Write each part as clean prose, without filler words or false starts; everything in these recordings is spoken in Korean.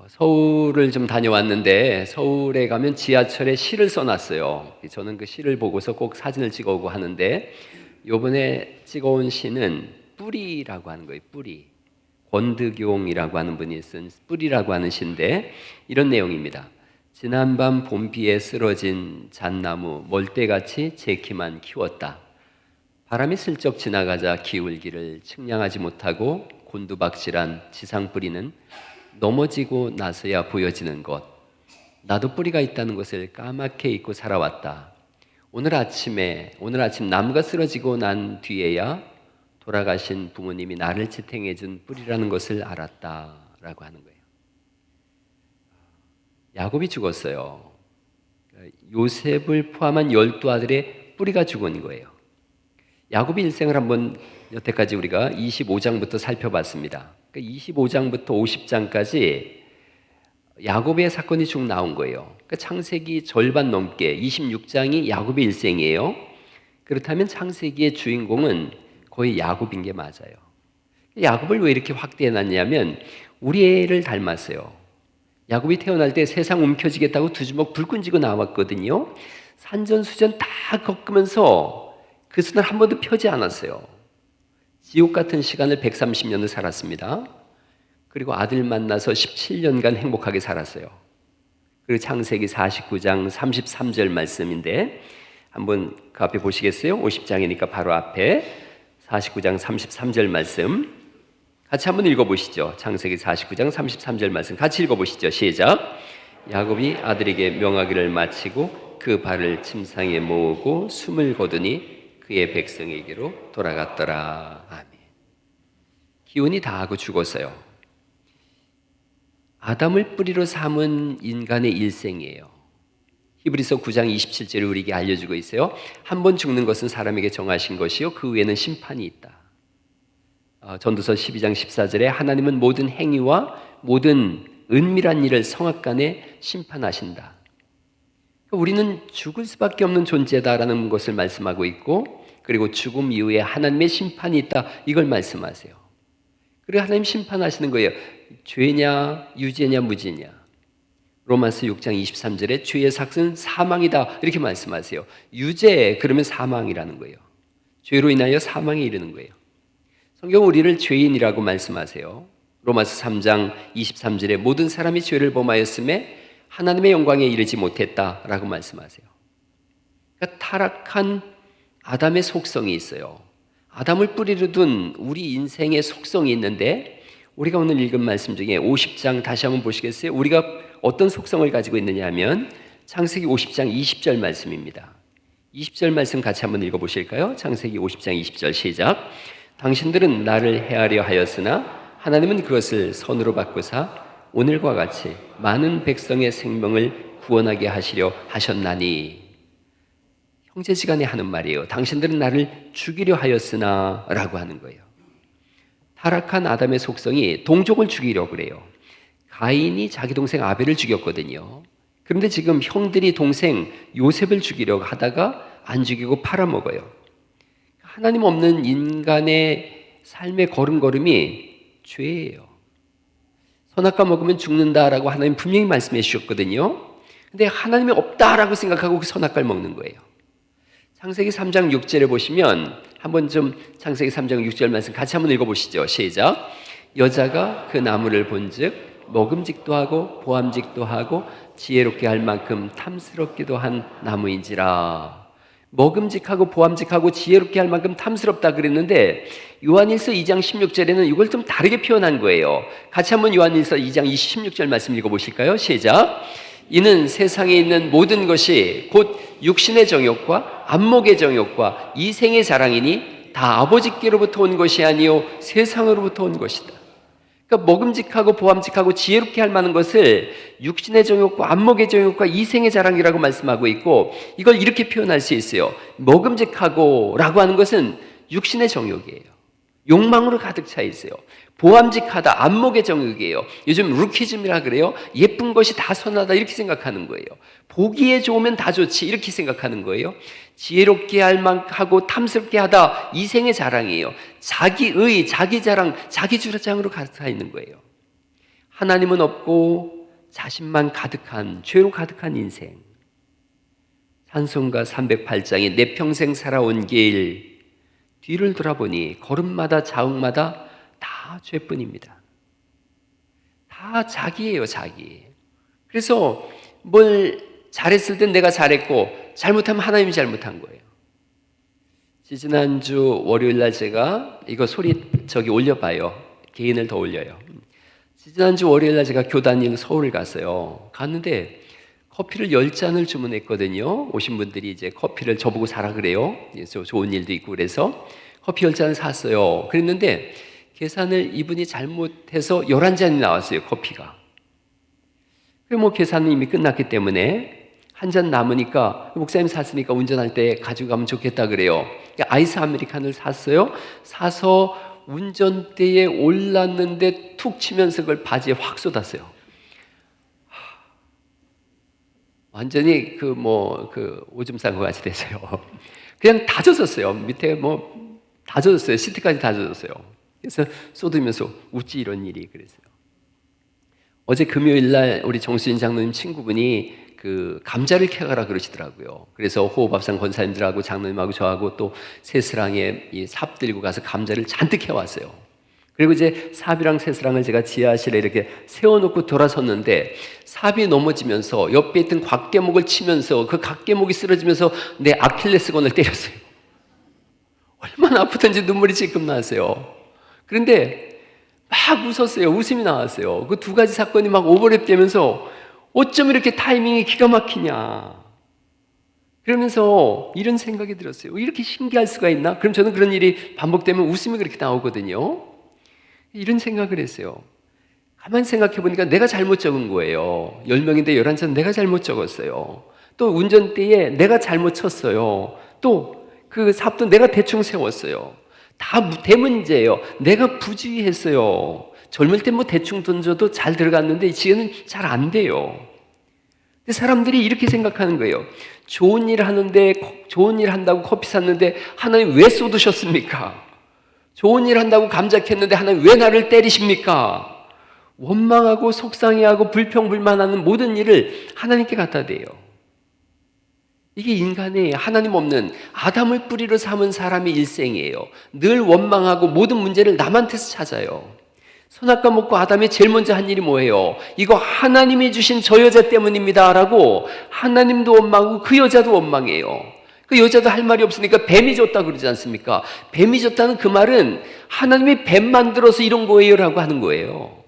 서울을 좀 다녀왔는데 서울에 가면 지하철에 시를 써놨어요. 저는 그 시를 보고서 꼭 사진을 찍어오고 하는데 요번에 찍어온 시는 뿌리라고 하는 거예요. 뿌리. 권득용이라고 하는 분이 쓴 뿌리라고 하는 시인데 이런 내용입니다. 지난밤 봄비에 쓰러진 잣나무 멀대같이 제 키만 키웠다. 바람이 슬쩍 지나가자 기울기를 측량하지 못하고 곤두박질한 지상 뿌리는 넘어지고 나서야 보여지는 것. 나도 뿌리가 있다는 것을 까맣게 잊고 살아왔다. 오늘 아침 나무가 쓰러지고 난 뒤에야 돌아가신 부모님이 나를 지탱해 준 뿌리라는 것을 알았다라고 하는 거예요. 야곱이 죽었어요. 요셉을 포함한 12아들의 뿌리가 죽은 거예요. 야곱의 일생을 한번 여태까지 우리가 25장부터 살펴봤습니다. 25장부터 50장까지 야곱의 사건이 쭉 나온 거예요. 창세기 절반 넘게 26장이 야곱의 일생이에요. 그렇다면 창세기의 주인공은 거의 야곱인 게 맞아요. 야곱을 왜 이렇게 확대해놨냐면 우리 애를 닮았어요. 야곱이 태어날 때 세상 움켜쥐겠다고 두 주먹 불끈 쥐고 나왔거든요. 산전수전 다 겪으면서 그 손을 한 번도 펴지 않았어요. 지옥 같은 시간을 130년을 살았습니다. 그리고 아들 만나서 17년간 행복하게 살았어요. 그리고 창세기 49장 33절 말씀인데 한번 그 앞에 보시겠어요? 50장이니까 바로 앞에 49장 33절 말씀 같이 한번 읽어보시죠. 창세기 49장 33절 말씀 같이 읽어보시죠. 시작. 야곱이 아들에게 명하기를 마치고 그 발을 침상에 모으고 숨을 거두니 그의 백성에게로 돌아갔더라. 아멘. 기운이 다하고 죽었어요. 아담을 뿌리로 삼은 인간의 일생이에요. 히브리서 9장 27절을 우리에게 알려주고 있어요. 한 번 죽는 것은 사람에게 정하신 것이요 그 후에는 심판이 있다. 전도서 12장 14절에 하나님은 모든 행위와 모든 은밀한 일을 성악간에 심판하신다. 우리는 죽을 수밖에 없는 존재다라는 것을 말씀하고 있고 그리고 죽음 이후에 하나님의 심판이 있다 이걸 말씀하세요. 그리고 하나님 심판하시는 거예요. 죄냐 유죄냐 무죄냐. 로마서 6장 23절에 죄의 삭은 사망이다 이렇게 말씀하세요. 유죄 그러면 사망이라는 거예요. 죄로 인하여 사망에 이르는 거예요. 성경은 우리를 죄인이라고 말씀하세요. 로마서 3장 23절에 모든 사람이 죄를 범하였음에 하나님의 영광에 이르지 못했다라고 말씀하세요. 그러니까 타락한 아담의 속성이 있어요. 아담을 뿌리로 둔 우리 인생의 속성이 있는데 우리가 오늘 읽은 말씀 중에 50장 다시 한번 보시겠어요? 우리가 어떤 속성을 가지고 있느냐 하면 창세기 50장 20절 말씀입니다. 20절 말씀 같이 한번 읽어보실까요? 창세기 50장 20절 시작. 당신들은 나를 해하려 하였으나 하나님은 그것을 선으로 바꾸사 오늘과 같이 많은 백성의 생명을 구원하게 하시려 하셨나니. 형제지간에 하는 말이에요. 당신들은 나를 죽이려 하였으나 라고 하는 거예요. 타락한 아담의 속성이 동족을 죽이려고 그래요. 가인이 자기 동생 아벨을 죽였거든요. 그런데 지금 형들이 동생 요셉을 죽이려고 하다가 안 죽이고 팔아먹어요. 하나님 없는 인간의 삶의 걸음걸음이 죄예요. 선악과 먹으면 죽는다라고 하나님 분명히 말씀해 주셨거든요. 근데 하나님이 없다라고 생각하고 그 선악과를 먹는 거예요. 창세기 3장 6절에 보시면 한번 좀 창세기 3장 6절 말씀 같이 한번 읽어보시죠. 시작. 여자가 그 나무를 본즉 먹음직도 하고 보암직도 하고 지혜롭게 할 만큼 탐스럽기도 한 나무인지라. 먹음직하고 보암직하고 지혜롭게 할 만큼 탐스럽다 그랬는데 요한일서 2장 16절에는 이걸 좀 다르게 표현한 거예요. 같이 한번 요한일서 2장 16절 말씀 읽어보실까요? 시작. 이는 세상에 있는 모든 것이 곧 육신의 정욕과 안목의 정욕과 이생의 자랑이니 다 아버지께로부터 온 것이 아니요 세상으로부터 온 것이다. 그러니까 먹음직하고 보암직하고 지혜롭게 할 만한 것을 육신의 정욕과 안목의 정욕과 이생의 자랑이라고 말씀하고 있고 이걸 이렇게 표현할 수 있어요. 먹음직하고 라고 하는 것은 육신의 정욕이에요. 욕망으로 가득 차 있어요. 보암직하다, 안목의 정욕이에요. 요즘 루키즘이라 그래요. 예쁜 것이 다 선하다 이렇게 생각하는 거예요. 보기에 좋으면 다 좋지 이렇게 생각하는 거예요. 지혜롭게 할 만하고 탐스럽게 하다 이생의 자랑이에요. 자기의, 자기 자랑, 자기 주장으로 가득 차 있는 거예요. 하나님은 없고 자신만 가득한, 죄로 가득한 인생. 찬송가 308장에 내 평생 살아온 길, 뒤를 돌아보니 걸음마다 자욱마다 다 죄뿐입니다. 다 자기예요, 자기. 그래서 뭘 잘했을 땐 내가 잘했고 잘못하면 하나님이 잘못한 거예요. 지지난주 월요일날 제가 이거 소리 올려봐요. 개인을 더 올려요. 지지난주 월요일날 제가 교단일 서울을 갔어요. 갔는데 커피를 10잔을 주문했거든요. 오신 분들이 이제 커피를 저보고 사라 그래요. 좋은 일도 있고 그래서 커피 10잔을 샀어요. 그랬는데 계산을 이분이 잘못해서 11잔이 나왔어요, 커피가. 그럼 계산은 이미 끝났기 때문에 한 잔 남으니까 목사님 샀으니까 운전할 때 가지고 가면 좋겠다 그래요. 아이스 아메리카노를 샀어요. 사서 운전대에 올랐는데 툭 치면서 그걸 바지에 확 쏟았어요. 완전히 오줌 싼 것 같이 됐어요. 그냥 다 젖었어요. 밑에 다 젖었어요. 시트까지 다 젖었어요. 그래서 쏟으면서 웃지 이런 일이 그랬어요. 어제 금요일 날 우리 정수인 장로님 친구분이 감자를 캐가라 그러시더라고요. 그래서 호흡합상 권사님들하고 장로님하고 저하고 또 새스랑에 삽 들고 가서 감자를 잔뜩 캐왔어요. 그리고 이제 삽이랑 새스랑을 제가 지하실에 이렇게 세워놓고 돌아섰는데 삽이 넘어지면서 옆에 있던 곽대목을 치면서 그 곽대목이 쓰러지면서 내 아킬레스건을 때렸어요. 얼마나 아프던지 눈물이 지금 나왔어요. 그런데 막 웃었어요. 웃음이 나왔어요. 그 두 가지 사건이 막 오버랩되면서 어쩜 이렇게 타이밍이 기가 막히냐. 그러면서 이런 생각이 들었어요. 이렇게 신기할 수가 있나? 그럼 저는 그런 일이 반복되면 웃음이 그렇게 나오거든요. 이런 생각을 했어요. 가만히 생각해 보니까 내가 잘못 적은 거예요. 10명인데 11잔 내가 잘못 적었어요. 또 운전대에 내가 잘못 쳤어요. 또 그 삽도 내가 대충 세웠어요. 다 대문제예요. 내가 부주의했어요. 젊을 때 대충 던져도 잘 들어갔는데 지금은 잘 안 돼요. 근데 사람들이 이렇게 생각하는 거예요. 좋은 일 하는데, 좋은 일 한다고 커피 샀는데 하나님 왜 쏟으셨습니까? 좋은 일 한다고 감자 캤는데 하나님 왜 나를 때리십니까? 원망하고 속상해하고 불평불만하는 모든 일을 하나님께 갖다 대요. 이게 인간의 하나님 없는 아담을 뿌리로 삼은 사람의 일생이에요. 늘 원망하고 모든 문제를 남한테서 찾아요. 선악과 먹고 아담이 제일 먼저 한 일이 뭐예요? 이거 하나님이 주신 저 여자 때문입니다 라고 하나님도 원망하고 그 여자도 원망해요. 그 여자도 할 말이 없으니까 뱀이 줬다 그러지 않습니까? 뱀이 줬다는 그 말은 하나님이 뱀 만들어서 이런 거예요 라고 하는 거예요.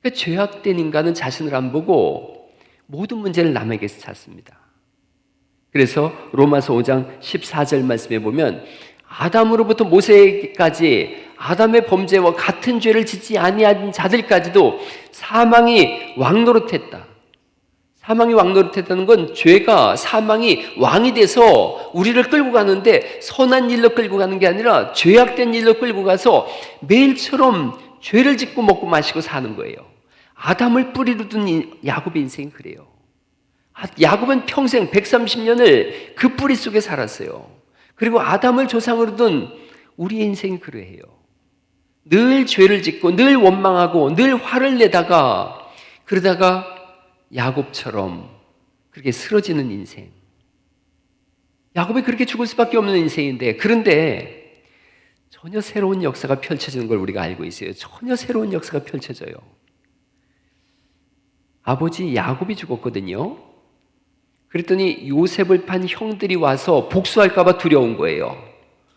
그러니까 죄악된 인간은 자신을 안 보고 모든 문제를 남에게서 찾습니다. 그래서 로마서 5장 14절 말씀에 보면 아담으로부터 모세까지 아담의 범죄와 같은 죄를 짓지 아니한 자들까지도 사망이 왕노릇했다. 사망이 왕노릇했다는 건 죄가 사망이 왕이 돼서 우리를 끌고 가는데 선한 일로 끌고 가는 게 아니라 죄악된 일로 끌고 가서 매일처럼 죄를 짓고 먹고 마시고 사는 거예요. 아담을 뿌리로 둔 야곱의 인생이 그래요. 야곱은 평생 130년을 그 뿌리 속에 살았어요. 그리고 아담을 조상으로 둔 우리의 인생이 그러해요. 늘 죄를 짓고 늘 원망하고 늘 화를 내다가 그러다가 야곱처럼 그렇게 쓰러지는 인생. 야곱이 그렇게 죽을 수밖에 없는 인생인데 그런데 전혀 새로운 역사가 펼쳐지는 걸 우리가 알고 있어요. 전혀 새로운 역사가 펼쳐져요. 아버지 야곱이 죽었거든요. 그랬더니 요셉을 판 형들이 와서 복수할까 봐 두려운 거예요.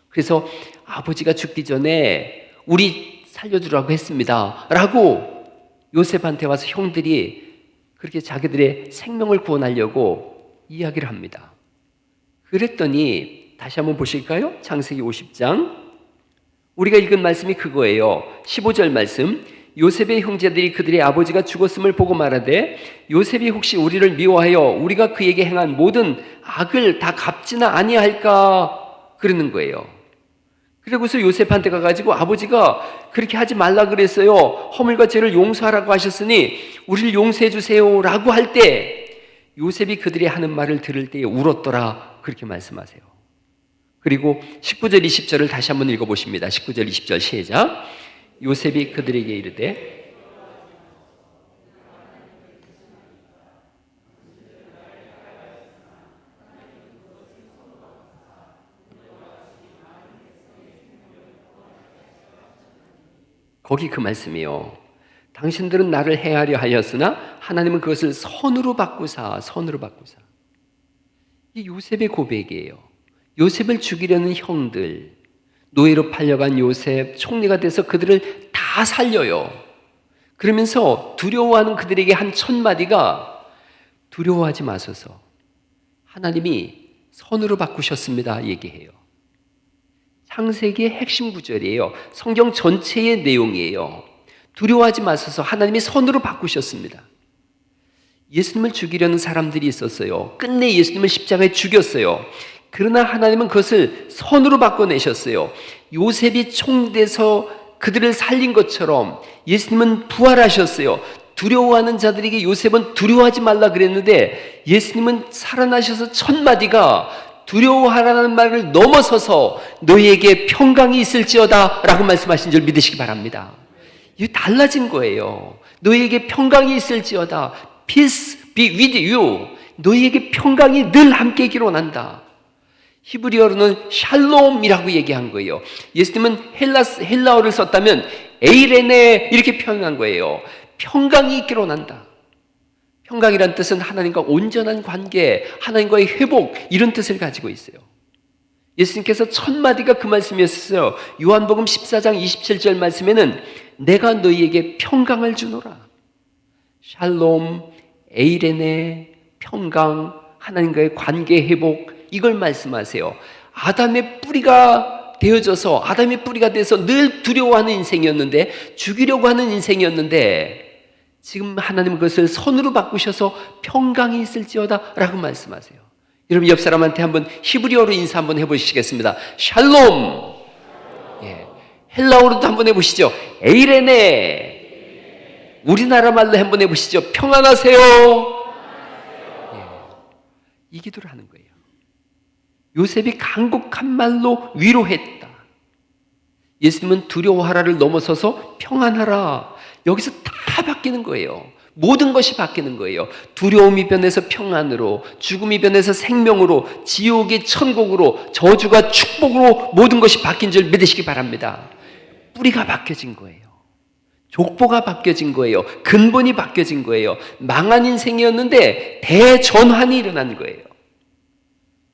그래서 아버지가 죽기 전에 우리 살려주라고 했습니다 라고 요셉한테 와서 형들이 그렇게 자기들의 생명을 구원하려고 이야기를 합니다. 그랬더니 다시 한번 보실까요? 창세기 50장 우리가 읽은 말씀이 그거예요. 15절 말씀 요셉의 형제들이 그들의 아버지가 죽었음을 보고 말하되 요셉이 혹시 우리를 미워하여 우리가 그에게 행한 모든 악을 다 갚지나 아니할까 그러는 거예요. 그리고서 요셉한테 가가지고 아버지가 그렇게 하지 말라 그랬어요. 허물과 죄를 용서하라고 하셨으니 우리를 용서해 주세요 라고 할 때 요셉이 그들이 하는 말을 들을 때에 울었더라 그렇게 말씀하세요. 그리고 19절 20절을 다시 한번 읽어보십니다. 19절 20절 시작. 요셉이 그들에게 이르되 거기 그 말씀이요. 당신들은 나를 해하려 하였으나 하나님은 그것을 선으로 바꾸사. 이 요셉의 고백이에요. 요셉을 죽이려는 형들, 노예로 팔려간 요셉, 총리가 돼서 그들을 다 살려요. 그러면서 두려워하는 그들에게 한 첫 마디가 두려워하지 마소서. 하나님이 선으로 바꾸셨습니다. 얘기해요. 창세기의 핵심 구절이에요. 성경 전체의 내용이에요. 두려워하지 마소서. 하나님이 선으로 바꾸셨습니다. 예수님을 죽이려는 사람들이 있었어요. 끝내 예수님을 십자가에 죽였어요. 그러나 하나님은 그것을 선으로 바꿔내셨어요. 요셉이 총돼서 그들을 살린 것처럼 예수님은 부활하셨어요. 두려워하는 자들에게 요셉은 두려워하지 말라 그랬는데 예수님은 살아나셔서 첫 마디가 두려워하라는 말을 넘어서서 너희에게 평강이 있을지어다 라고 말씀하신 줄 믿으시기 바랍니다. 이게 달라진 거예요. 너희에게 평강이 있을지어다. Peace be with you. 너희에게 평강이 늘 함께 있기를 원한다. 히브리어로는 샬롬이라고 얘기한 거예요. 예수님은 헬라어를 썼다면 에이레네 이렇게 표현한 거예요. 평강이 있기를 원한다. 평강이란 뜻은 하나님과 온전한 관계, 하나님과의 회복 이런 뜻을 가지고 있어요. 예수님께서 첫 마디가 그 말씀이었어요. 요한복음 14장 27절 말씀에는 내가 너희에게 평강을 주노라. 샬롬, 에이레네, 평강, 하나님과의 관계 회복 이걸 말씀하세요. 아담의 뿌리가 되어져서 아담의 뿌리가 돼서 늘 두려워하는 인생이었는데 죽이려고 하는 인생이었는데 지금 하나님은 그것을 선으로 바꾸셔서 평강이 있을지어다 라고 말씀하세요. 여러분 옆 사람한테 한번 히브리어로 인사 한번 해보시겠습니다. 샬롬. 예. 헬라어로도 한번 해보시죠. 에이레네. 우리나라 말로 한번 해보시죠. 평안하세요. 예. 이 기도를 하는 거예요. 요셉이 간곡한 말로 위로했다. 예수님은 두려워하라를 넘어서서 평안하라. 여기서 다 바뀌는 거예요. 모든 것이 바뀌는 거예요. 두려움이 변해서 평안으로, 죽음이 변해서 생명으로, 지옥이 천국으로, 저주가 축복으로 모든 것이 바뀐 줄 믿으시기 바랍니다. 뿌리가 바뀌어진 거예요. 족보가 바뀌어진 거예요. 근본이 바뀌어진 거예요. 망한 인생이었는데 대전환이 일어난 거예요.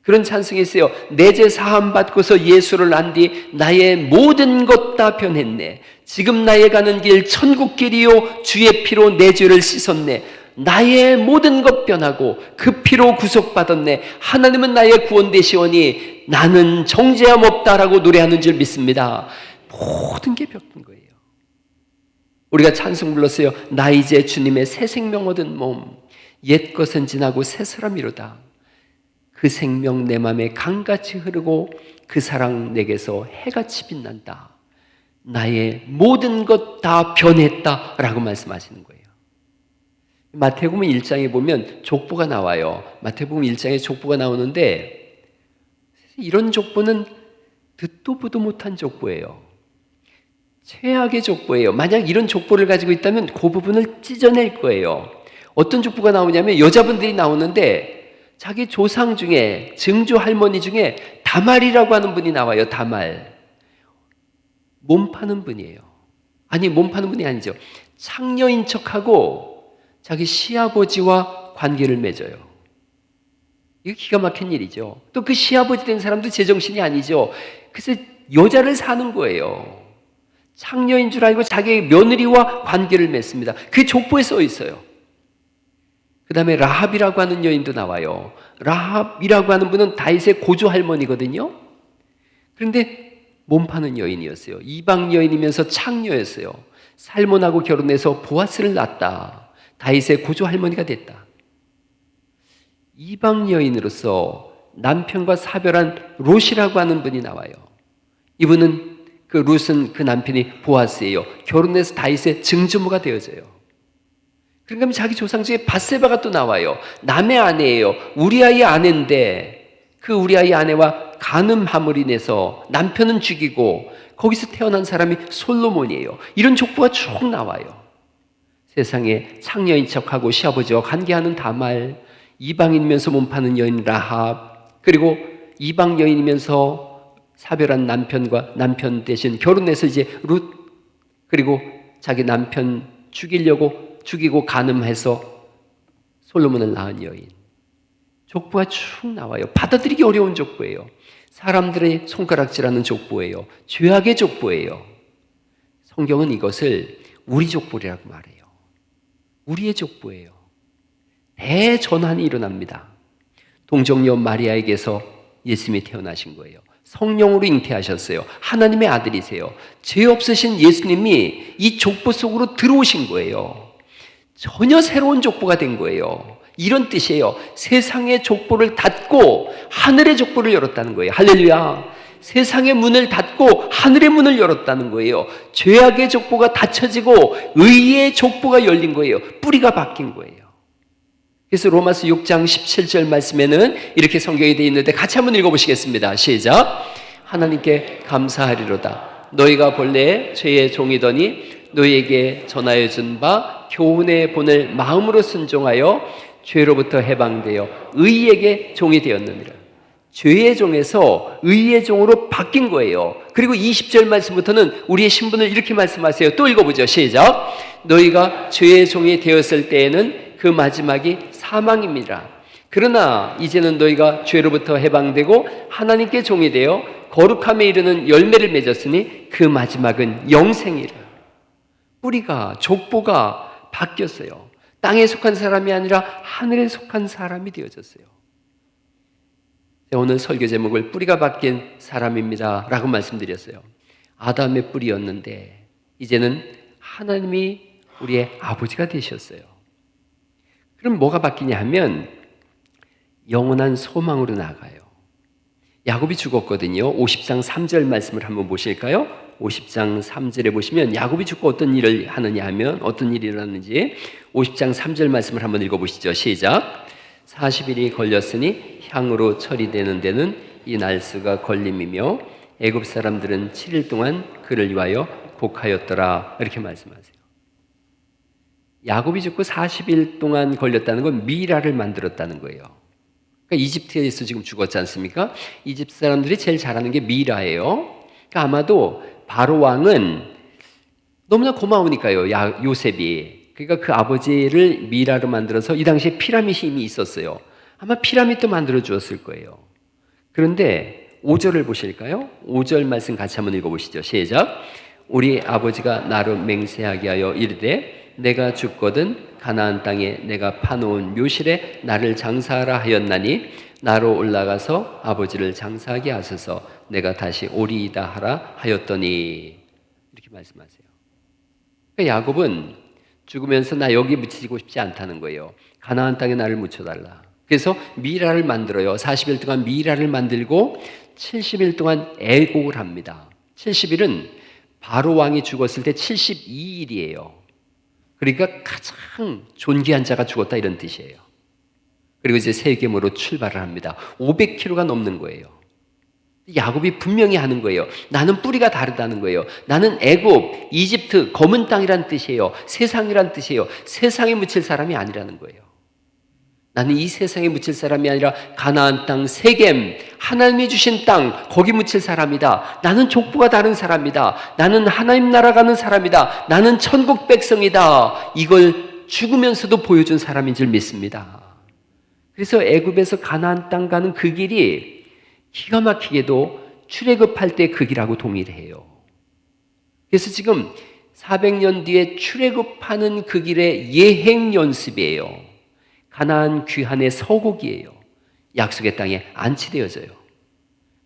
그런 찬송이 있어요. 내 죄 사함 받고서 예수를 안 뒤 나의 모든 것 다 변했네. 지금 나의 가는 길 천국 길이요 주의 피로 내 죄를 씻었네. 나의 모든 것 변하고 그 피로 구속받았네. 하나님은 나의 구원 되시오니 나는 정죄함 없다라고 노래하는 줄 믿습니다. 모든 게 바뀐 거예요. 우리가 찬송 불렀어요. 나 이제 주님의 새 생명 얻은 몸, 옛 것은 지나고 새 사람이로다. 그 생명 내 맘에 강같이 흐르고 그 사랑 내게서 해같이 빛난다. 나의 모든 것 다 변했다 라고 말씀하시는 거예요. 마태복음 1장에 보면 족보가 나와요. 마태복음 1장에 족보가 나오는데 이런 족보는 듣도 보도 못한 족보예요. 최악의 족보예요. 만약 이런 족보를 가지고 있다면 그 부분을 찢어낼 거예요. 어떤 족보가 나오냐면 여자분들이 나오는데 자기 조상 중에 증조 할머니 중에 다말이라고 하는 분이 나와요. 다말. 몸 파는 분이에요. 아니 몸 파는 분이 아니죠. 창녀인 척하고 자기 시아버지와 관계를 맺어요. 이거 기가 막힌 일이죠. 또 그 시아버지 된 사람도 제정신이 아니죠. 그래서 여자를 사는 거예요. 창녀인 줄 알고 자기 며느리와 관계를 맺습니다. 그게 족보에 써 있어요. 그 다음에 라합이라고 하는 여인도 나와요. 라합이라고 하는 분은 다윗의 고조 할머니거든요. 그런데 몸 파는 여인이었어요. 이방 여인이면서 창녀였어요. 살몬하고 결혼해서 보아스를 낳았다. 다윗의 고조 할머니가 됐다. 이방 여인으로서 남편과 사별한 롯이라고 하는 분이 나와요. 이분은 그 롯은 그 남편이 보아스예요. 결혼해서 다윗의 증조모가 되어져요. 그러니까 자기 조상 중에 밧세바가 또 나와요. 남의 아내예요. 우리아의 아내인데 그 우리아의 아내와 간음함을 인해서 남편은 죽이고 거기서 태어난 사람이 솔로몬이에요. 이런 족보가 쭉 나와요. 세상에 창녀인 척하고 시아버지와 관계하는 다말, 이방인이면서 몸파는 여인 라합, 그리고 이방 여인이면서 사별한 남편과 남편 대신 결혼해서 이제 룻, 그리고 자기 남편 죽이고 간음해서 솔로몬을 낳은 여인. 족보가 쭉 나와요. 받아들이기 어려운 족보예요. 사람들의 손가락질하는 족보예요. 죄악의 족보예요. 성경은 이것을 우리 족보라고 말해요. 우리의 족보예요. 대전환이 일어납니다. 동정녀 마리아에게서 예수님이 태어나신 거예요. 성령으로 잉태하셨어요. 하나님의 아들이세요. 죄 없으신 예수님이 이 족보 속으로 들어오신 거예요. 전혀 새로운 족보가 된 거예요. 이런 뜻이에요. 세상의 족보를 닫고 하늘의 족보를 열었다는 거예요. 할렐루야. 세상의 문을 닫고 하늘의 문을 열었다는 거예요. 죄악의 족보가 닫혀지고 의의 족보가 열린 거예요. 뿌리가 바뀐 거예요. 그래서 로마서 6장 17절 말씀에는 이렇게 성경이 되어 있는데 같이 한번 읽어보시겠습니다. 시작. 하나님께 감사하리로다. 너희가 본래 죄의 종이더니 너희에게 전하여 준 바 교훈의 본을 마음으로 순종하여 죄로부터 해방되어 의에게 종이 되었느니라. 죄의 종에서 의의 종으로 바뀐 거예요. 그리고 20절 말씀부터는 우리의 신분을 이렇게 말씀하세요. 또 읽어보죠. 시작. 너희가 죄의 종이 되었을 때에는 그 마지막이 사망입니다. 그러나 이제는 너희가 죄로부터 해방되고 하나님께 종이 되어 거룩함에 이르는 열매를 맺었으니 그 마지막은 영생이라. 뿌리가, 족보가 바뀌었어요. 땅에 속한 사람이 아니라 하늘에 속한 사람이 되어졌어요. 오늘 설교 제목을 뿌리가 바뀐 사람입니다 라고 말씀드렸어요. 아담의 뿌리였는데 이제는 하나님이 우리의 아버지가 되셨어요. 그럼 뭐가 바뀌냐 하면 영원한 소망으로 나아가요. 야곱이 죽었거든요. 50장 3절 말씀을 한번 보실까요? 50장 3절에 보시면 야곱이 죽고 어떤 일을 하느냐 하면 어떤 일이 일어났는지 50장 3절 말씀을 한번 읽어보시죠. 시작. 40일이 걸렸으니 향으로 처리되는 데는 이 날수가 걸림이며 애굽 사람들은 7일 동안 그를 위하여 곡하였더라. 이렇게 말씀하세요. 야곱이 죽고 40일 동안 걸렸다는 건 미라를 만들었다는 거예요. 그러니까 이집트에서 지금 죽었지 않습니까? 이집트 사람들이 제일 잘하는 게 미라예요. 그러니까 아마도 바로 왕은 너무나 고마우니까요. 요셉이. 그러니까 그 아버지를 미라로 만들어서 이 당시에 피라밋이 이미 있었어요. 아마 피라밋도 만들어 주었을 거예요. 그런데 5절을 보실까요? 5절 말씀 같이 한번 읽어보시죠. 시작. 우리 아버지가 나로 맹세하게 하여 이르되 내가 죽거든 가나안 땅에 내가 파놓은 묘실에 나를 장사하라 하였나니 나로 올라가서 아버지를 장사하게 하소서 내가 다시 오리이다 하라 하였더니 이렇게 말씀하세요. 그러니까 야곱은 죽으면서 나 여기 묻히고 싶지 않다는 거예요. 가나안 땅에 나를 묻혀달라. 그래서 미라를 만들어요. 40일 동안 미라를 만들고 70일 동안 애곡을 합니다. 70일은 바로 왕이 죽었을 때 72일이에요. 그러니까 가장 존귀한 자가 죽었다 이런 뜻이에요. 그리고 이제 세겜으로 출발을 합니다. 500km가 넘는 거예요. 야곱이 분명히 하는 거예요. 나는 뿌리가 다르다는 거예요. 나는 애굽, 이집트, 검은 땅이란 뜻이에요. 세상이란 뜻이에요. 세상에 묻힐 사람이 아니라는 거예요. 나는 이 세상에 묻힐 사람이 아니라 가나안 땅, 세겜, 하나님이 주신 땅, 거기 묻힐 사람이다. 나는 족보가 다른 사람이다. 나는 하나님 나라 가는 사람이다. 나는 천국 백성이다. 이걸 죽으면서도 보여준 사람인 줄 믿습니다. 그래서 애굽에서 가나안 땅 가는 그 길이 기가 막히게도 출애굽할 때 그 길하고 동일해요. 그래서 지금 400년 뒤에 출애굽하는 그 길의 예행 연습이에요. 가나안 귀환의 서곡이에요. 약속의 땅에 안치되어져요.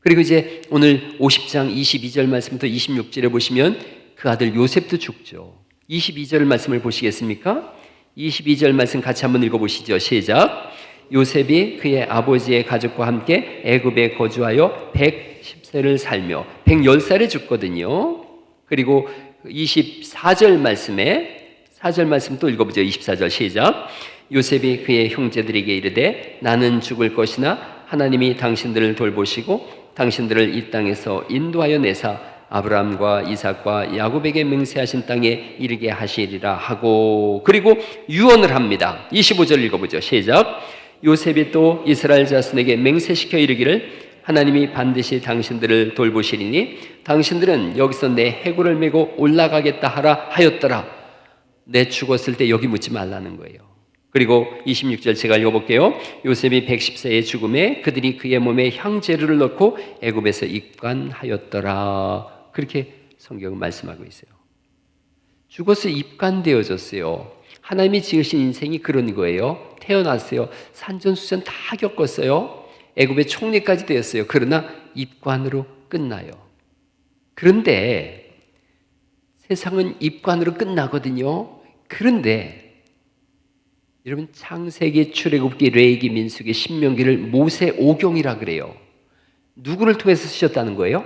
그리고 이제 오늘 50장 22절 말씀부터 26절에 보시면 그 아들 요셉도 죽죠. 22절 말씀을 보시겠습니까? 22절 말씀 같이 한번 읽어보시죠. 시작. 요셉이 그의 아버지의 가족과 함께 애굽에 거주하여 110세를 살며 110살에 죽거든요. 그리고 24절 말씀에 4절 말씀 또 읽어보죠. 24절 시작. 요셉이 그의 형제들에게 이르되 나는 죽을 것이나 하나님이 당신들을 돌보시고 당신들을 이 땅에서 인도하여 내사 아브라함과 이삭과 야곱에게 맹세하신 땅에 이르게 하시리라 하고 그리고 유언을 합니다. 25절 읽어보죠. 시작. 요셉이 또 이스라엘 자손에게 맹세시켜 이르기를 하나님이 반드시 당신들을 돌보시리니 당신들은 여기서 내 해골을 메고 올라가겠다 하라 하였더라. 내 죽었을 때 여기 묻지 말라는 거예요. 그리고 26절 제가 읽어볼게요. 요셉이 110세의 죽음에 그들이 그의 몸에 향재료를 넣고 애굽에서 입관하였더라. 그렇게 성경은 말씀하고 있어요. 죽어서 입관되어졌어요. 하나님이 지으신 인생이 그런 거예요. 태어났어요. 산전수전 다 겪었어요. 애굽의 총리까지 되었어요. 그러나 입관으로 끝나요. 그런데 세상은 입관으로 끝나거든요. 그런데 여러분, 창세기, 출애굽기, 레위기, 민수기, 신명기를 모세 오경이라 그래요. 누구를 통해서 쓰셨다는 거예요?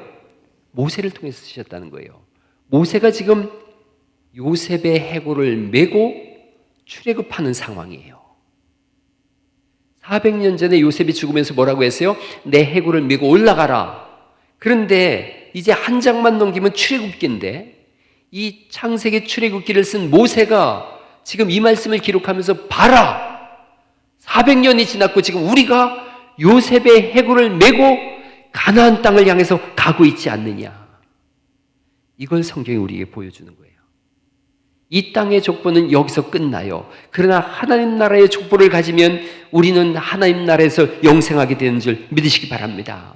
모세를 통해서 쓰셨다는 거예요. 모세가 지금 요셉의 해골을 메고 출애굽하는 상황이에요. 400년 전에 요셉이 죽으면서 뭐라고 했어요? 내 해골을 메고 올라가라. 그런데 이제 한 장만 넘기면 출애굽기인데 이 창세기 출애굽기를 쓴 모세가 지금 이 말씀을 기록하면서 봐라, 400년이 지났고 지금 우리가 요셉의 해골을 메고 가나안 땅을 향해서 가고 있지 않느냐. 이걸 성경이 우리에게 보여주는 거예요. 이 땅의 족보는 여기서 끝나요. 그러나 하나님 나라의 족보를 가지면 우리는 하나님 나라에서 영생하게 되는 줄 믿으시기 바랍니다.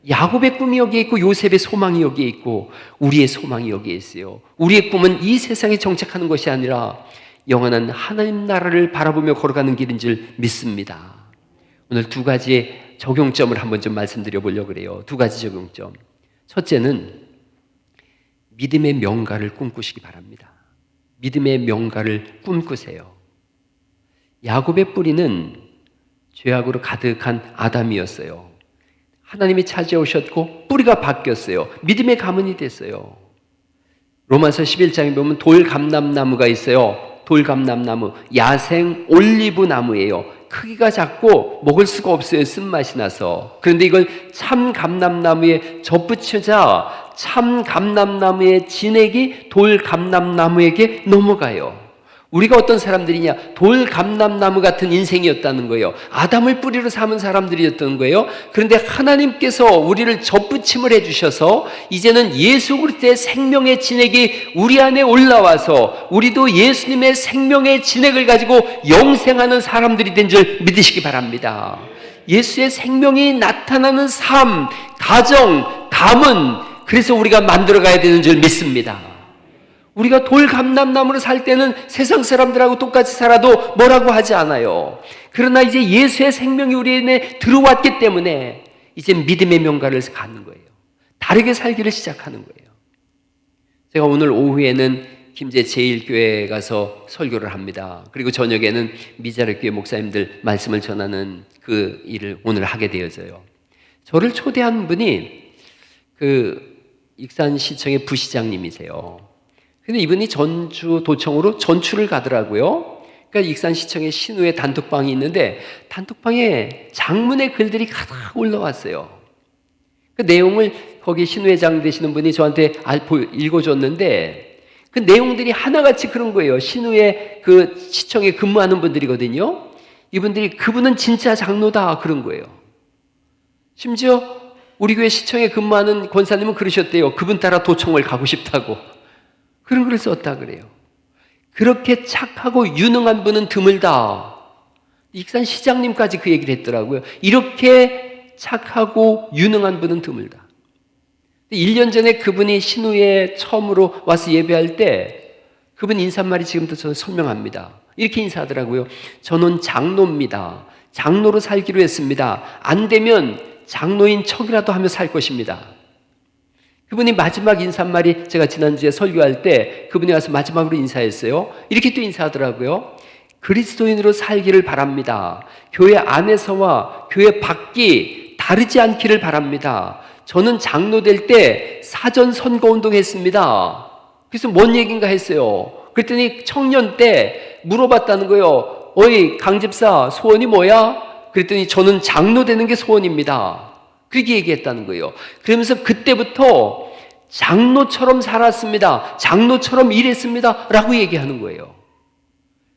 야곱의 꿈이 여기에 있고 요셉의 소망이 여기에 있고 우리의 소망이 여기에 있어요. 우리의 꿈은 이 세상에 정착하는 것이 아니라 영원한 하나님 나라를 바라보며 걸어가는 길인 줄 믿습니다. 오늘 두 가지의 적용점을 한번 좀 말씀드려 보려고 그래요. 두 가지 적용점. 첫째는 믿음의 명가를 꿈꾸시기 바랍니다. 믿음의 명가를 꿈꾸세요. 야곱의 뿌리는 죄악으로 가득한 아담이었어요. 하나님이 찾아오셨고 뿌리가 바뀌었어요. 믿음의 가문이 됐어요. 로마서 11장에 보면 돌감람나무가 있어요. 돌감람나무, 야생 올리브 나무예요. 크기가 작고 먹을 수가 없어요. 쓴맛이 나서. 그런데 이걸 참 감람나무에 접붙이자 참 감람나무의 진액이 돌감람나무에게 넘어가요. 우리가 어떤 사람들이냐? 돌감람나무 같은 인생이었다는 거예요. 아담을 뿌리로 삼은 사람들이었던 거예요. 그런데 하나님께서 우리를 접붙임을 해주셔서 이제는 예수 그리스도의 생명의 진액이 우리 안에 올라와서 우리도 예수님의 생명의 진액을 가지고 영생하는 사람들이 된 줄 믿으시기 바랍니다. 예수의 생명이 나타나는 삶, 가정, 가문, 그래서 우리가 만들어가야 되는 줄 믿습니다. 우리가 돌감람나무로 살 때는 세상 사람들하고 똑같이 살아도 뭐라고 하지 않아요. 그러나 이제 예수의 생명이 우리 안에 들어왔기 때문에 이제 믿음의 명가를 갖는 거예요. 다르게 살기를 시작하는 거예요. 제가 오늘 오후에는 김제 제1교회에 가서 설교를 합니다. 그리고 저녁에는 미자르교회 목사님들 말씀을 전하는 그 일을 오늘 하게 되어져요. 저를 초대한 분이 그 익산시청의 부시장님이세요. 근데 이분이 전주 도청으로 전출을 가더라고요. 그러니까 익산시청에 신우의 단톡방이 있는데 단톡방에 장문의 글들이 가득 올라왔어요. 그 내용을 거기 신우회장 되시는 분이 저한테 읽어줬는데 그 내용들이 하나같이 그런 거예요. 신우의 그 시청에 근무하는 분들이거든요. 이분들이 그분은 진짜 장로다 그런 거예요. 심지어 우리 교회 시청에 근무하는 권사님은 그러셨대요. 그분 따라 도청을 가고 싶다고. 그런 글을 썼다 그래요. 그렇게 착하고 유능한 분은 드물다. 익산 시장님까지 그 얘기를 했더라고요. 이렇게 착하고 유능한 분은 드물다. 1년 전에 그분이 신우에 처음으로 와서 예배할 때 그분 인사말이 지금도 저는 선명합니다. 이렇게 인사하더라고요. 저는 장로입니다. 장로로 살기로 했습니다. 안 되면 장로인 척이라도 하며 살 것입니다. 그분이 마지막 인사말이 제가 지난주에 설교할 때 그분이 와서 마지막으로 인사했어요. 이렇게 또 인사하더라고요. 그리스도인으로 살기를 바랍니다. 교회 안에서와 교회 밖이 다르지 않기를 바랍니다. 저는 장로 될 때 사전 선거운동 했습니다. 그래서 뭔 얘기인가 했어요. 그랬더니 청년 때 물어봤다는 거예요. 어이 강집사 소원이 뭐야? 그랬더니 저는 장로 되는 게 소원입니다. 그렇게 얘기했다는 거예요. 그러면서 그때부터 장로처럼 살았습니다. 장로처럼 일했습니다. 라고 얘기하는 거예요.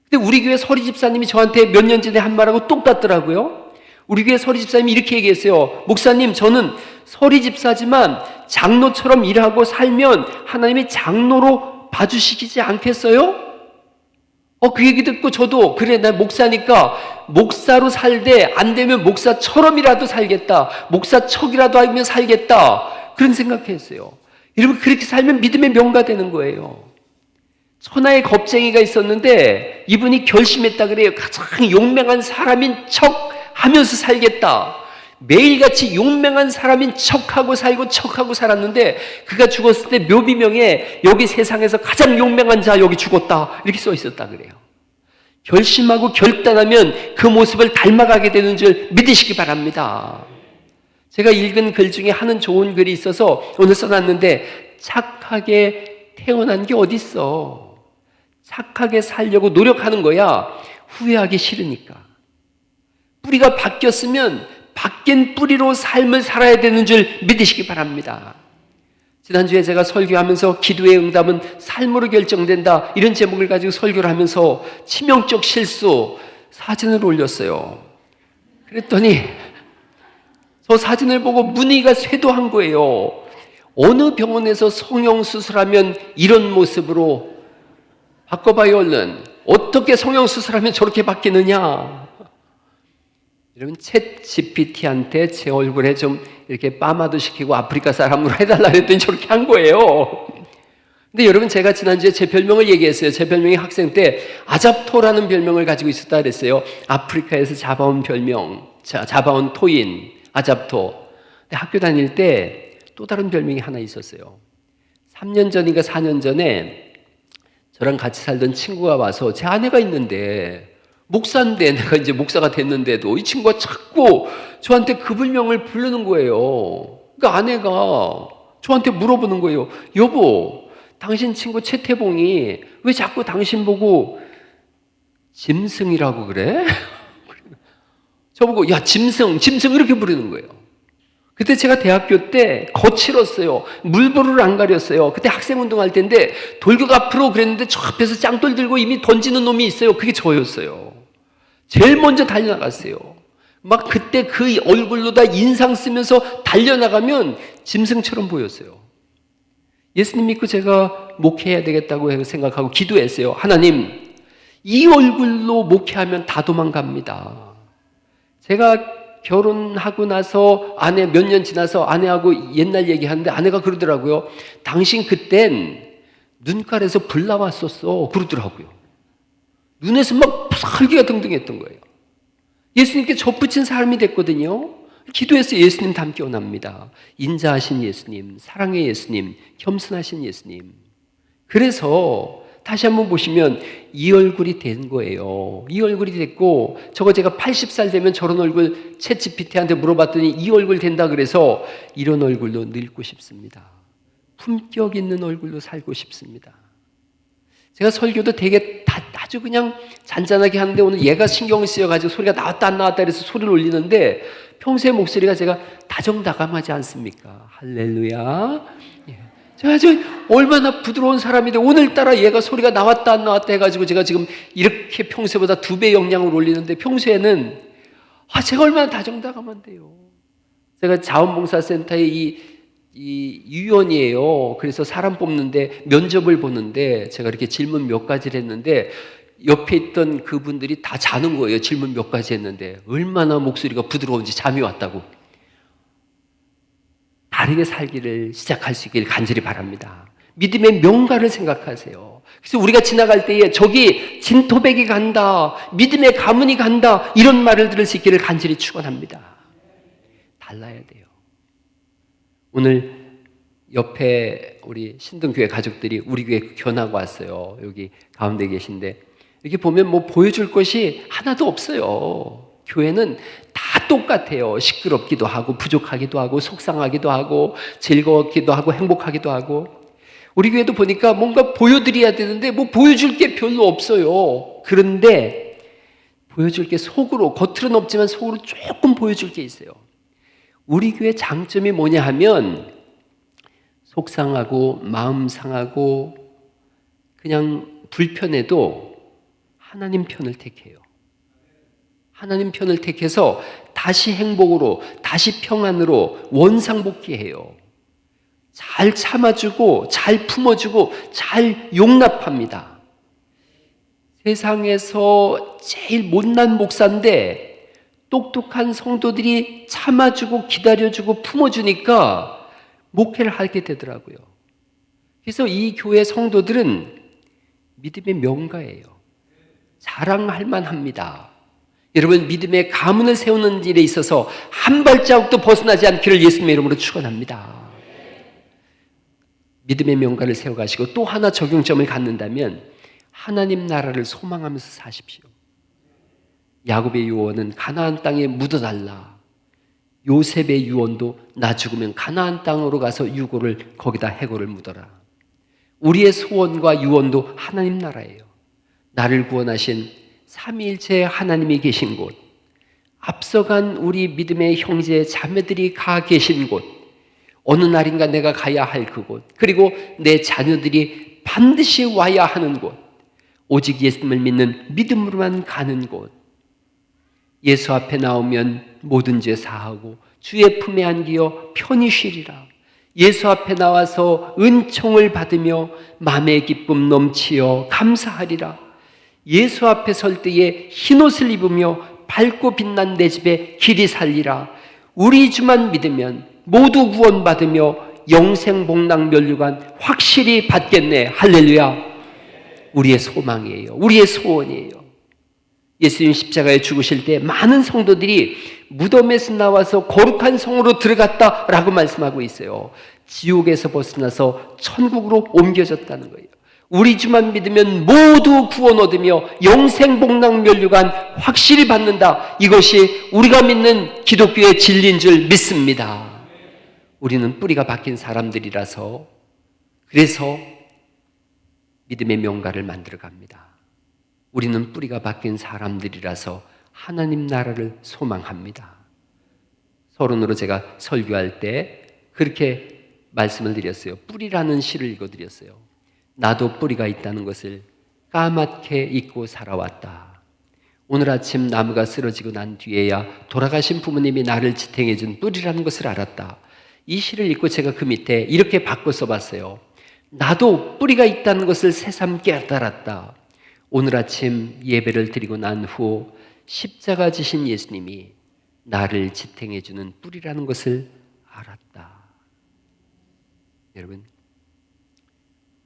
근데 우리 교회 서리 집사님이 저한테 몇 년 전에 한 말하고 똑같더라고요. 우리 교회 서리 집사님이 이렇게 얘기했어요. 목사님, 저는 서리 집사지만 장로처럼 일하고 살면 하나님이 장로로 봐주시지 않겠어요? 그 얘기 듣고 저도 그래, 나 목사니까 목사로 살되 안 되면 목사처럼이라도 살겠다. 목사척이라도 하면 살겠다. 그런 생각했어요. 여러분, 그렇게 살면 믿음의 명가 되는 거예요. 천하의 겁쟁이가 있었는데 이분이 결심했다 그래요. 가장 용맹한 사람인 척 하면서 살겠다. 매일같이 용맹한 사람인 척하고 살고 척하고 살았는데 그가 죽었을 때 묘비명에 여기 세상에서 가장 용맹한 자 여기 죽었다 이렇게 써 있었다 그래요. 결심하고 결단하면 그 모습을 닮아가게 되는 줄 믿으시기 바랍니다. 제가 읽은 글 중에 하는 좋은 글이 있어서 오늘 써놨는데, 착하게 태어난 게 어딨어. 착하게 살려고 노력하는 거야. 후회하기 싫으니까. 뿌리가 바뀌었으면 바뀐 뿌리로 삶을 살아야 되는 줄 믿으시기 바랍니다. 지난주에 제가 설교하면서 기도의 응답은 삶으로 결정된다 이런 제목을 가지고 설교를 하면서 치명적 실수 사진을 올렸어요. 그랬더니 저 사진을 보고 문의가 쇄도한 거예요. 어느 병원에서 성형수술하면 이런 모습으로 바꿔봐요 얼른. 어떻게 성형수술하면 저렇게 바뀌느냐. 여러분, 챗 GPT한테 제 얼굴에 좀 이렇게 파마도 시키고 아프리카 사람으로 해달라 그랬더니 저렇게 한 거예요. 근데 여러분, 제가 지난주에 제 별명을 얘기했어요. 제 별명이 학생 때 아잡토라는 별명을 가지고 있었다 그랬어요. 아프리카에서 잡아온 별명, 잡아온 토인, 아잡토. 근데 학교 다닐 때 또 다른 별명이 하나 있었어요. 3년 전인가 4년 전에 저랑 같이 살던 친구가 와서, 제 아내가 있는데 목사인데, 내가 이제 목사가 됐는데도 이 친구가 자꾸 저한테 그 별명을 부르는 거예요. 그러니까 아내가 저한테 물어보는 거예요. 여보, 당신 친구 최태봉이 왜 자꾸 당신 보고 짐승이라고 그래? 저보고 야, 짐승 이렇게 부르는 거예요. 그때 제가 대학교 때 거칠었어요. 물보루를 안 가렸어요. 그때 학생운동할 때인데 돌격 앞으로 그랬는데 저 앞에서 짱돌 들고 이미 던지는 놈이 있어요. 그게 저였어요. 제일 먼저 달려나갔어요. 막 그때 그 얼굴로 다 인상 쓰면서 달려나가면 짐승처럼 보였어요. 예수님 믿고 제가 목회해야 되겠다고 생각하고 기도했어요. 하나님, 이 얼굴로 목회하면 다 도망갑니다. 제가 결혼하고 나서 아내 몇 년 지나서 아내하고 옛날 얘기하는데 아내가 그러더라고요. 당신 그땐 눈깔에서 불 나왔었어 그러더라고요. 눈에서 막 살기가 등등했던 거예요. 예수님께 접붙인 사람이 됐거든요. 기도해서 예수님 닮게 원합니다. 인자하신 예수님, 사랑의 예수님, 겸손하신 예수님. 그래서 다시 한번 보시면 이 얼굴이 된 거예요. 이 얼굴이 됐고, 저거 제가 80살 되면 저런 얼굴 챗 GPT한테 물어봤더니 이 얼굴 된다 그래서 이런 얼굴로 늙고 싶습니다. 품격 있는 얼굴로 살고 싶습니다. 제가 설교도 되게 아주 그냥 잔잔하게 하는데 오늘 얘가 신경을 쓰여가지고 소리가 나왔다 안 나왔다 그래서 소리를 올리는데 평소에 목소리가 제가 다정다감하지 않습니까? 할렐루야. 제가 지금 얼마나 부드러운 사람인데 오늘따라 얘가 소리가 나왔다 안 나왔다 해가지고 제가 지금 이렇게 평소보다 2배 영향을 올리는데 평소에는 제가 얼마나 다정다감한데요. 제가 자원봉사센터의 이 유연이에요. 그래서 사람 뽑는데 면접을 보는데 제가 이렇게 질문 몇 가지를 했는데 옆에 있던 그분들이 다 자는 거예요. 질문 몇 가지 했는데 얼마나 목소리가 부드러운지 잠이 왔다고. 다르게 살기를 시작할 수 있기를 간절히 바랍니다. 믿음의 명가를 생각하세요. 그래서 우리가 지나갈 때에 저기 진토백이 간다, 믿음의 가문이 간다 이런 말을 들을 수 있기를 간절히 축원합니다. 달라야 돼요. 오늘 옆에 우리 신등교회 가족들이 우리 교회 견학 왔어요. 여기 가운데 계신데 이렇게 보면 뭐 보여줄 것이 하나도 없어요. 교회는 다 똑같아요. 시끄럽기도 하고 부족하기도 하고 속상하기도 하고 즐거웠기도 하고 행복하기도 하고. 우리 교회도 보니까 뭔가 보여드려야 되는데 뭐 보여줄 게 별로 없어요. 그런데 보여줄 게 속으로, 겉으로는 없지만 속으로 조금 보여줄 게 있어요. 우리 교회 장점이 뭐냐 하면 속상하고 마음 상하고 그냥 불편해도 하나님 편을 택해요. 하나님 편을 택해서 다시 행복으로, 다시 평안으로 원상복귀해요. 잘 참아주고, 잘 품어주고, 잘 용납합니다. 세상에서 제일 못난 목사인데 똑똑한 성도들이 참아주고 기다려주고 품어주니까 목회를 하게 되더라고요. 그래서 이 교회 성도들은 믿음의 명가예요. 자랑할 만합니다. 여러분, 믿음의 가문을 세우는 일에 있어서 한 발자국도 벗어나지 않기를 예수님의 이름으로 축원합니다. 믿음의 명가를 세워가시고 또 하나 적용점을 갖는다면 하나님 나라를 소망하면서 사십시오. 야곱의 유언은 가나안 땅에 묻어달라. 요셉의 유언도 나 죽으면 가나안 땅으로 가서 유고를 거기다 해골을 묻어라. 우리의 소원과 유언도 하나님 나라예요. 나를 구원하신 삼위일체 하나님이 계신 곳, 앞서간 우리 믿음의 형제 자매들이 가 계신 곳, 어느 날인가 내가 가야 할 그곳, 그리고 내 자녀들이 반드시 와야 하는 곳, 오직 예수님을 믿는 믿음으로만 가는 곳, 예수 앞에 나오면 모든 죄 사하고 주의 품에 안기어 편히 쉬리라. 예수 앞에 나와서 은총을 받으며 마음의 기쁨 넘치어 감사하리라. 예수 앞에 설 때에 흰옷을 입으며 밝고 빛난 내 집에 길이 살리라. 우리 주만 믿으면 모두 구원받으며 영생 복락 면류관 확실히 받겠네. 할렐루야. 우리의 소망이에요. 우리의 소원이에요. 예수님 십자가에 죽으실 때 많은 성도들이 무덤에서 나와서 거룩한 성으로 들어갔다라고 말씀하고 있어요. 지옥에서 벗어나서 천국으로 옮겨졌다는 거예요. 우리 주만 믿으면 모두 구원 얻으며 영생 복락 면류관 확실히 받는다. 이것이 우리가 믿는 기독교의 진리인 줄 믿습니다. 우리는 뿌리가 박힌 사람들이라서 그래서 믿음의 명가를 만들어 갑니다. 우리는 뿌리가 박힌 사람들이라서 하나님 나라를 소망합니다. 서론으로 제가 설교할 때 그렇게 말씀을 드렸어요. 뿌리라는 시를 읽어드렸어요. 나도 뿌리가 있다는 것을 까맣게 잊고 살아왔다. 오늘 아침 나무가 쓰러지고 난 뒤에야 돌아가신 부모님이 나를 지탱해 준 뿌리라는 것을 알았다. 이 시를 읽고 제가 그 밑에 이렇게 바꿔 써봤어요. 나도 뿌리가 있다는 것을 새삼 깨달았다. 오늘 아침 예배를 드리고 난 후 십자가 지신 예수님이 나를 지탱해 주는 뿌리라는 것을 알았다. 여러분,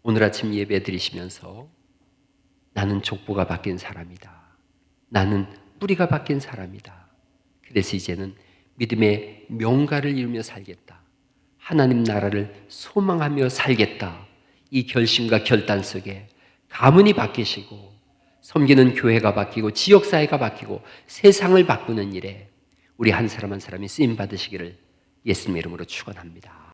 오늘 아침 예배 드리시면서 나는 족보가 바뀐 사람이다. 나는 뿌리가 바뀐 사람이다. 그래서 이제는 믿음의 명가를 이루며 살겠다. 하나님 나라를 소망하며 살겠다. 이 결심과 결단 속에 가문이 바뀌시고 섬기는 교회가 바뀌고 지역사회가 바뀌고 세상을 바꾸는 일에 우리 한 사람 한 사람이 쓰임 받으시기를 예수님의 이름으로 축원합니다.